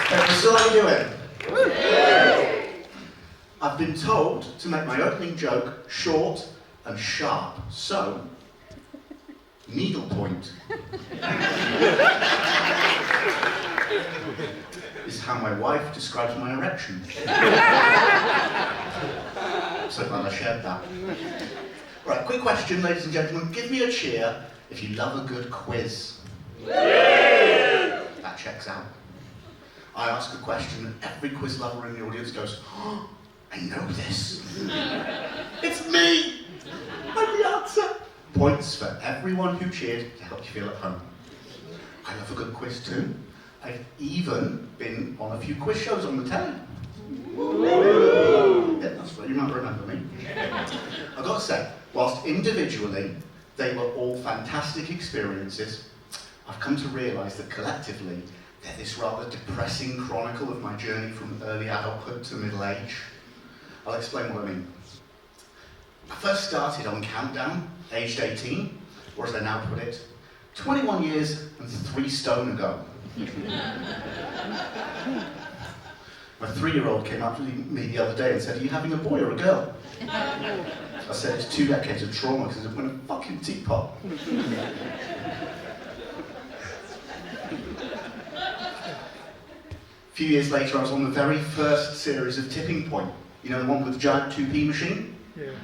So how are you doing? I've been told to make my opening joke short and sharp, so needlepoint is how my wife describes my erection. So glad I shared that. Right, quick question, ladies and gentlemen. Give me a cheer if you love a good quiz. That checks out. I ask a question and every quiz lover in the audience goes, "Oh, I know this. It's me! I'm the answer." Points for everyone who cheered to help you feel at home. I love a good quiz too. I've even been on a few quiz shows on the telly. Yeah, that's right, you might remember me. I've got to say, whilst individually they were all fantastic experiences, I've come to realise that collectively they're this rather depressing chronicle of my journey from early adulthood to middle age. I'll explain what I mean. I first started on Countdown, aged 18, or as they now put it, 21 years and 3 stone ago. My 3-year-old came up to me the other day and said, "Are you having a boy or a girl?" I said, "It's 2 decades of trauma because it went a fucking teapot." A few years later, I was on the very first series of Tipping Point. You know, the one with the giant 2p machine? Yeah.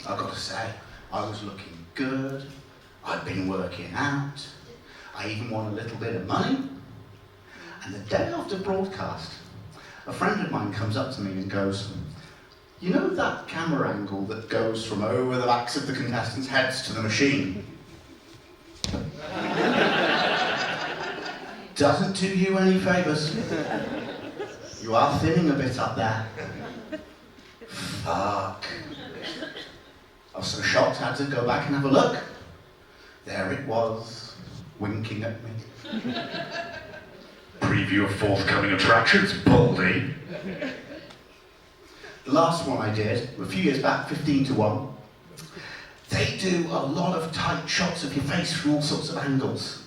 I've got to say, I was looking good. I'd been working out. I even won a little bit of money. And the day after broadcast, a friend of mine comes up to me and goes, "You know that camera angle that goes from over the backs of the contestants' heads to the machine? Doesn't do you any favours. You are thinning a bit up there." Fuck. I was so shocked I had to go back and have a look. There it was, winking at me. "Preview of forthcoming attractions, Baldy." The last one I did, a few years back, 15-1. They do a lot of tight shots of your face from all sorts of angles.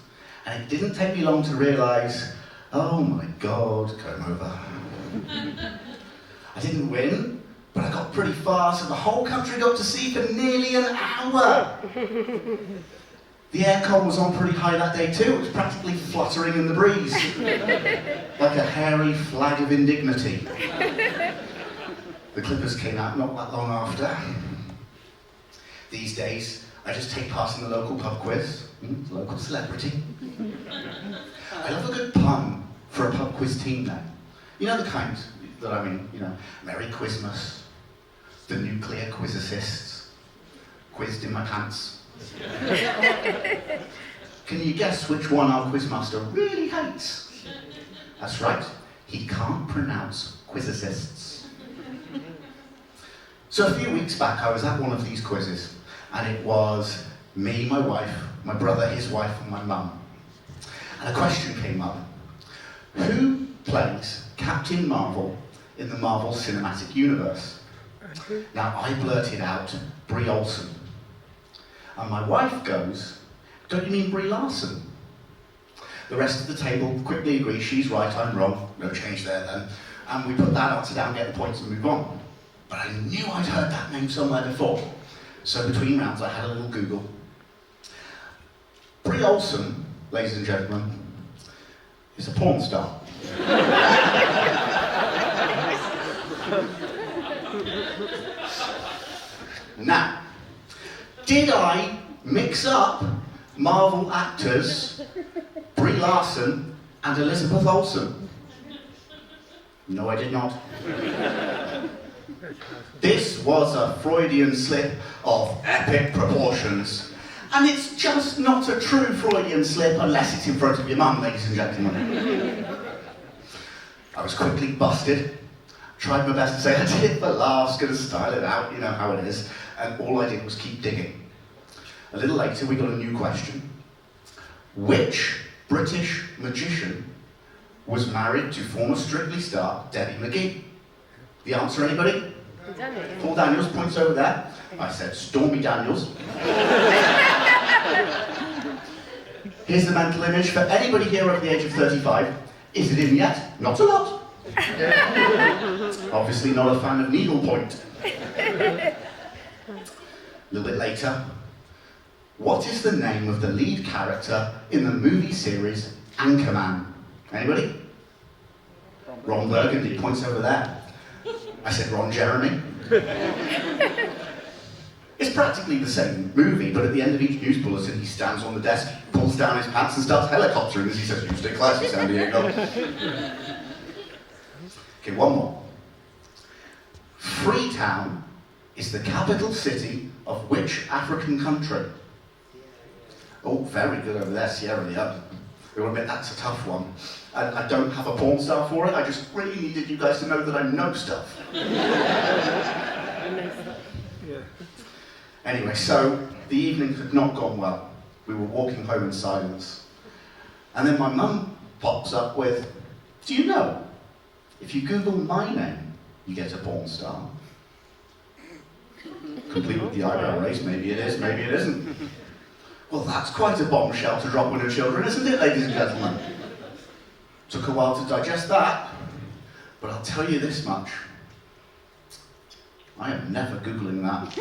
And it didn't take me long to realise, oh my God, come over. I didn't win, but I got pretty far, so the whole country got to see for nearly an hour. The aircon was on pretty high that day too. It was practically fluttering in the breeze, like a hairy flag of indignity. The clippers came out not that long after. These days, I just take part in the local pub quiz, local celebrity. I love a good pun for a pub quiz team now. You know the kind that I mean, you know, Merry Quizmas, the nuclear quizzicists, quizzed in my pants. Can you guess which one our quizmaster really hates? That's right, he can't pronounce quizicists. So a few weeks back I was at one of these quizzes, and it was me, my wife, my brother, his wife, and my mum. And a question came up. Who plays Captain Marvel in the Marvel Cinematic Universe? Now I blurted out Brie Olsen. And my wife goes, "Don't you mean Brie Larson?" The rest of the table quickly agrees she's right, I'm wrong, no change there then. And we put that answer down, get the points and move on. But I knew I'd heard that name somewhere before. So between rounds I had a little Google. Brie Olsen, ladies and gentlemen, is a porn star. Now, did I mix up Marvel actors Brie Larson and Elizabeth Olsen? No, I did not. This was a Freudian slip of epic proportions. And it's just not a true Freudian slip unless it's in front of your mum, ladies and gentlemen. I was quickly busted. Tried my best to say I did it for laughs, gonna style it out, you know how it is. And all I did was keep digging. A little later we got a new question. Which British magician was married to former Strictly star Debbie McGee? The answer, anybody? Paul Daniels, points over there. I said Stormy Daniels. Here's the mental image for anybody here over the age of 35. Is it in yet? Not a lot. Obviously not a fan of needlepoint. A little bit later, what is the name of the lead character in the movie series Anchorman? Anybody? Ron Burgundy, points over there. I said Ron Jeremy. It's practically the same movie, but at the end of each news bulletin, he stands on the desk, pulls down his pants and starts helicoptering as he says, "You stay classy, San Diego." Okay, one more. Freetown is the capital city of which African country? Oh, very good over there, Sierra Leone. I will admit that's a tough one. I don't have a porn star for it, I just really needed you guys to know that I know stuff. Anyway, so the evening had not gone well. We were walking home in silence. And then my mum pops up with, "Do you know, if you Google my name, you get a porn star." Complete with the eyebrow raise, maybe it is, maybe it isn't. Well, that's quite a bombshell to drop on your children, isn't it, ladies and gentlemen? Took a while to digest that, but I'll tell you this much. I am never Googling that.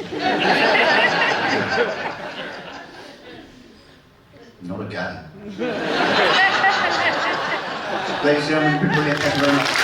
Not again. Ladies and gentlemen, brilliant, thank you very much.